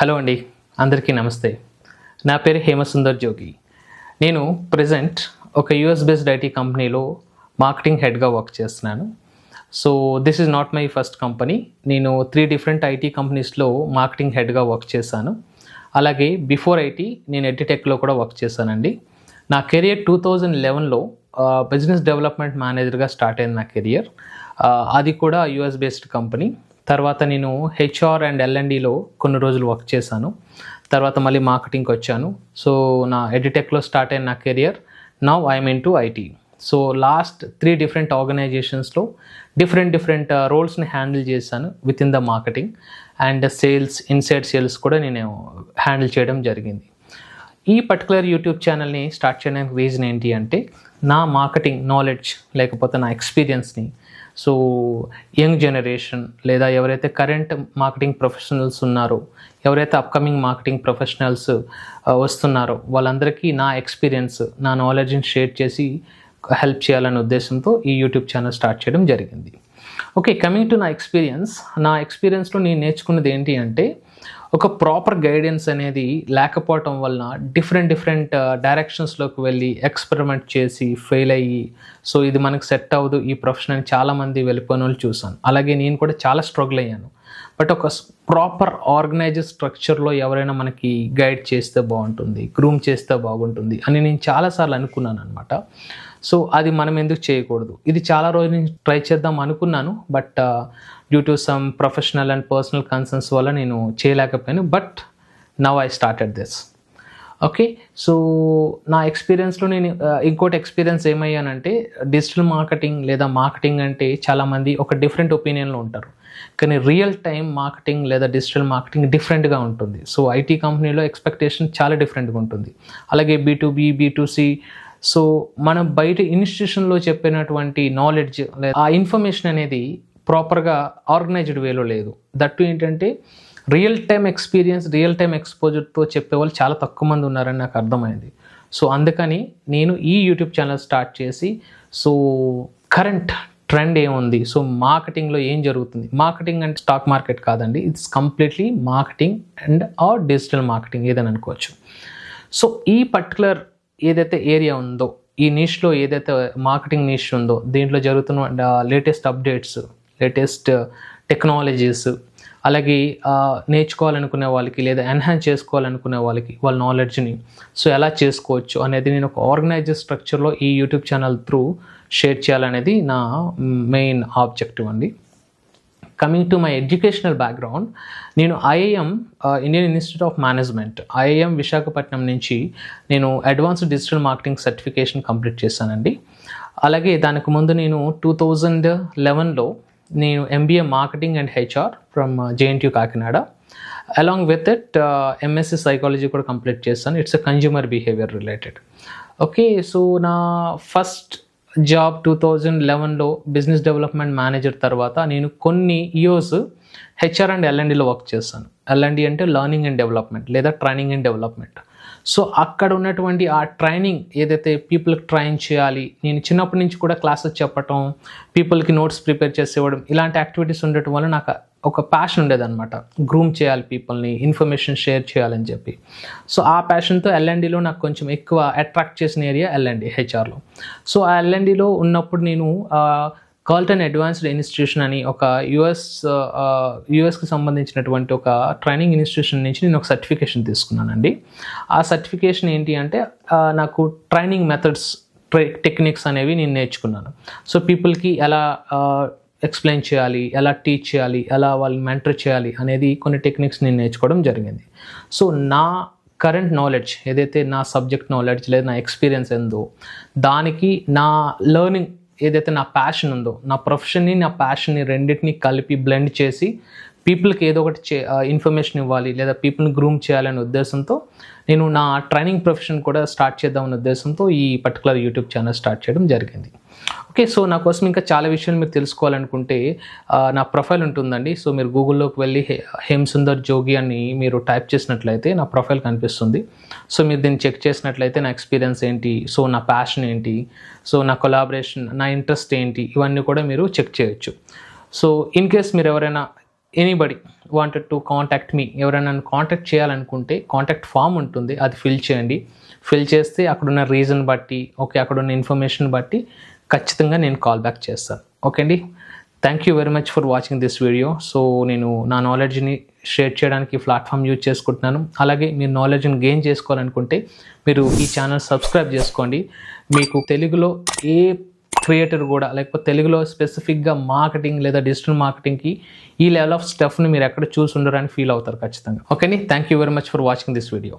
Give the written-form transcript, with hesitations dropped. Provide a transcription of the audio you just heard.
Hello అండి, అందరికీ నమస్తే. నా పేరు హేమసుందర్ జోగి. నేను ప్రజెంట్ ఒక యూఎస్ బేస్డ్ ఐటీ కంపెనీలో మార్కెటింగ్ హెడ్గా వర్క్ చేస్తున్నాను. So this is not my first company. నేను 3 డిఫరెంట్ ఐటీ కంపెనీస్లో మార్కెటింగ్ హెడ్గా వర్క్ చేశాను. అలాగే బిఫోర్ ఐటీ నేను ఎడ్యుటెక్లో కూడా వర్క్ చేశానండి. నా కెరియర్ 2011లో బిజినెస్ డెవలప్మెంట్ మేనేజర్గా స్టార్ట్ అయింది నా కెరియర్. అది కూడా యూఎస్ బేస్డ్ కంపెనీ. తర్వాత నేను హెచ్ఆర్ అండ్ ఎల్ఎండిలో కొన్ని రోజులు వర్క్ చేశాను. తర్వాత మళ్ళీ మార్కెటింగ్కి వచ్చాను. సో నా ఎడ్యుటెక్లో స్టార్ట్ అయిన నా career now I'm into IT. So last 3 different ఆర్గనైజేషన్స్లో డిఫరెంట్ రోల్స్ని హ్యాండిల్ చేశాను with in the marketing and sales, inside sales కూడా నేను హ్యాండిల్ చేయడం జరిగింది. ఈ పర్టికులర్ యూట్యూబ్ ఛానల్ని స్టార్ట్ చేయడానికి రీజన్ ఏంటి అంటే నా మార్కెటింగ్ నాలెడ్జ్ లేకపోతే నా ఎక్స్పీరియన్స్ని సో యంగ్ జనరేషన్ లేదా ఎవరైతే కరెంట్ మార్కెటింగ్ ప్రొఫెషనల్స్ ఉన్నారో, ఎవరైతే అప్కమింగ్ మార్కెటింగ్ ప్రొఫెషనల్స్ వస్తున్నారో వాళ్ళందరికీ నా ఎక్స్పీరియన్స్, నా నాలెడ్జ్ని షేర్ చేసి హెల్ప్ చేయాలనే ఉద్దేశంతో ఈ యూట్యూబ్ ఛానల్ స్టార్ట్ చేయడం జరిగింది. ఓకే, కమింగ్ టు నా ఎక్స్పీరియన్స్లో నేను నేర్చుకున్నది ఏంటి అంటే ఒక ప్రాపర్ గైడెన్స్ అనేది లేకపోవటం వలన డిఫరెంట్ డైరెక్షన్స్లోకి వెళ్ళి ఎక్స్పెరిమెంట్ చేసి ఫెయిల్ అయ్యి సో ఇది మనకు సెట్ అవ్వదు ఈ ప్రొఫెషన్ అని చాలామంది వెళ్ళిపోయిన వాళ్ళు చూసాను. అలాగే నేను కూడా చాలా స్ట్రగుల్ అయ్యాను. బట్ ఒక ప్రాపర్ ఆర్గనైజ్డ్ స్ట్రక్చర్లో ఎవరైనా మనకి గైడ్ చేస్తే బాగుంటుంది, గ్రూమ్ చేస్తే బాగుంటుంది అని నేను చాలాసార్లు అనుకున్నాను అనమాట. సో అది మనం ఎందుకు చేయకూడదు, ఇది చాలా రోజులు నేను ట్రై చేద్దాం అనుకున్నాను. But due to some professional and personal concerns వల్ల నేను చేయలేకపోయాను. But now I started this. Okay, so నా ఎక్స్పీరియన్స్లో నేను ఇంకోటి ఎక్స్పీరియన్స్ ఏమయ్యానంటే డిజిటల్ మార్కెటింగ్ లేదా మార్కెటింగ్ అంటే చాలామంది ఒక డిఫరెంట్ ఒపీనియన్లో ఉంటారు. కానీ రియల్ టైం మార్కెటింగ్ లేదా డిజిటల్ మార్కెటింగ్ డిఫరెంట్గా ఉంటుంది. సో ఐటీ కంపెనీలో ఎక్స్పెక్టేషన్ చాలా డిఫరెంట్గా ఉంటుంది. అలాగే B2B, B2C సో మనం బయట ఇన్స్టిట్యూషన్లో చెప్పినటువంటి నాలెడ్జ్ లేదా ఆ ఇన్ఫర్మేషన్ అనేది ప్రాపర్గా ఆర్గనైజ్డ్ వేలో లేదు. దట్టు ఏంటంటే real time experience, real time ఎక్స్పోజర్తో చెప్పేవాళ్ళు చాలా తక్కువ మంది ఉన్నారని నాకు అర్థమైంది. సో అందుకని నేను ఈ యూట్యూబ్ ఛానల్ స్టార్ట్ చేసి సో కరెంట్ ట్రెండ్ ఏముంది, సో మార్కెటింగ్లో ఏం జరుగుతుంది, మార్కెటింగ్ అంటే స్టాక్ మార్కెట్ కాదండి, it's completely marketing and or digital marketing ఏదని అనుకోవచ్చు. సో ఈ పర్టికులర్ ఏదైతే ఏరియా ఉందో, ఈ నీష్లో ఏదైతే మార్కెటింగ్ నీష్ ఉందో దీంట్లో జరుగుతున్న లేటెస్ట్ అప్డేట్స్, లేటెస్ట్ టెక్నాలజీస్, అలాగే నేర్చుకోవాలనుకునే వాళ్ళకి లేదా ఎన్హాన్స్ చేసుకోవాలనుకునే వాళ్ళకి వాళ్ళ నాలెడ్జ్ని సో ఎలా చేసుకోవచ్చు అనేది నేను ఒక ఆర్గనైజ్డ్ స్ట్రక్చర్లో ఈ యూట్యూబ్ ఛానల్ త్రూ షేర్ చేయాలనేది నా మెయిన్ ఆబ్జెక్టివ్ అండి. Coming to my educational background, నేను IIM Indian institute of management IIM Visakhapatnam నుంచి నేను advanced digital marketing certification complete చేశానండి. అలాగే దానికి ముందు నేను 2011లో నేను MBA marketing and HR from JNTU Kakinada, along with it MSc psychology కూడా కంప్లీట్ చేశాను. It's a consumer behaviour related. Okay, so నా ఫస్ట్ జాబ్ 2011లో బిజినెస్ డెవలప్మెంట్ మేనేజర్ తర్వాత నేను కొన్ని ఇయర్స్ హెచ్ఆర్ అండ్ L&Dలో వర్క్ చేశాను. L&D అంటే లర్నింగ్ అండ్ డెవలప్మెంట్ లేదా ట్రైనింగ్ అండ్ డెవలప్మెంట్. సో అక్కడ ఉన్నటువంటి ఆ ట్రైనింగ్ ఏదైతే పీపుల్కి ట్రైన్ చేయాలి, నేను చిన్నప్పటి నుంచి కూడా క్లాసెస్ చెప్పటం, పీపుల్కి నోట్స్ ప్రిపేర్ చేసి ఇవ్వడం, ఇలాంటి యాక్టివిటీస్ ఉండటం వల్ల నాకు ఒక ప్యాషన్ ఉండేదన్నమాట. గ్రూమ్ చేయాలి పీపుల్ని, ఇన్ఫర్మేషన్ షేర్ చేయాలని చెప్పి. సో ఆ ప్యాషన్తో L&Dలో నాకు కొంచెం ఎక్కువ అట్రాక్ట్ చేసిన ఏరియా L&D హెచ్ఆర్లో. సో ఆ L&Dలో ఉన్నప్పుడు నేను కార్ల్టన్ అడ్వాన్స్డ్ ఇన్స్టిట్యూషన్ అని ఒక యుఎస్కి సంబంధించినటువంటి ఒక ట్రైనింగ్ ఇన్స్టిట్యూషన్ నుంచి నేను ఒక సర్టిఫికేషన్ తీసుకున్నానండి. ఆ సర్టిఫికేషన్ ఏంటి అంటే నాకు ట్రైనింగ్ మెథడ్స్, టెక్నిక్స్ అనేవి నేను నేర్చుకున్నాను. సో పీపుల్కి ఎలా ఎక్స్ప్లెయిన్ చేయాలి, ఎలా టీచ్ చేయాలి, ఎలా వాళ్ళని మెంటర్ చేయాలి అనేది కొన్ని టెక్నిక్స్ నేను నేర్చుకోవడం జరిగింది. సో నా కరెంట్ నాలెడ్జ్ ఏదైతే నా సబ్జెక్ట్ నాలెడ్జ్ లేదా నా ఎక్స్పీరియన్స్ ఉందో దానికి నా లెర్నింగ్ ఏదైతే నా ప్యాషన్ ఉందో, నా ప్రొఫెషన్ని నా ప్యాషన్ని రెండింటిని కలిపి బ్లెండ్ చేసి పీపుల్కి ఏదో ఒకటి ఇన్ఫర్మేషన్ ఇవ్వాలి లేదా పీపుల్ని గ్రూమ్ చేయాలనే ఉద్దేశంతో నేను నా ట్రైనింగ్ ప్రొఫెషన్ కూడా స్టార్ట్ చేద్దామనే ఉద్దేశంతో ఈ పర్టికులర్ యూట్యూబ్ ఛానల్ స్టార్ట్ చేయడం జరిగింది. ఓకే, సో నా కోసం ఇంకా చాలా విషయాలు మీరు తెలుసుకోవాలనుకుంటే నా ప్రొఫైల్ ఉంటుందండి. సో మీరు గూగుల్లోకి వెళ్ళి హేమసుందర్ జోగి అని మీరు టైప్ చేసినట్లయితే నా ప్రొఫైల్ కనిపిస్తుంది. సో మీరు దీన్ని చెక్ చేసినట్లయితే నా ఎక్స్పీరియన్స్ ఏంటి, సో నా ప్యాషన్ ఏంటి, సో నా కొలాబరేషన్, నా ఇంట్రెస్ట్ ఏంటి, ఇవన్నీ కూడా మీరు చెక్ చేయొచ్చు. సో ఇన్ కేస్ మీరు ఎవరైనా anybody wanted to contact me, ఎవరైనా నన్ను కాంటాక్ట్ చేయాలనుకుంటే కాంటాక్ట్ ఫామ్ ఉంటుంది, అది ఫిల్ చేయండి. ఫిల్ చేస్తే అక్కడున్న రీజన్ బట్టి, ఓకే, అక్కడున్న ఇన్ఫర్మేషన్ బట్టి ఖచ్చితంగా నేను కాల్ బ్యాక్ చేస్తాను. ఓకే అండి, thank you very much for watching this video. So నేను నా నాలెడ్జ్ని షేర్ చేయడానికి ప్లాట్ఫామ్ యూజ్ చేసుకుంటున్నాను. అలాగే మీరు నాలెడ్జ్ని గెయిన్ చేసుకోవాలనుకుంటే మీరు ఈ ఛానల్ సబ్స్క్రైబ్ చేసుకోండి. మీకు తెలుగులో ఏ క్రియేటర్ కూడా, లేకపోతే తెలుగులో స్పెసిఫిక్గా మార్కెటింగ్ లేదా డిజిటల్ మార్కెటింగ్కి ఈ లెవెల్ ఆఫ్ స్టఫ్ని మీరు ఎక్కడ చూసి ఉండరని ఫీల్ అవుతారు ఖచ్చితంగా. ఓకే అండి, thank you very much for watching this video.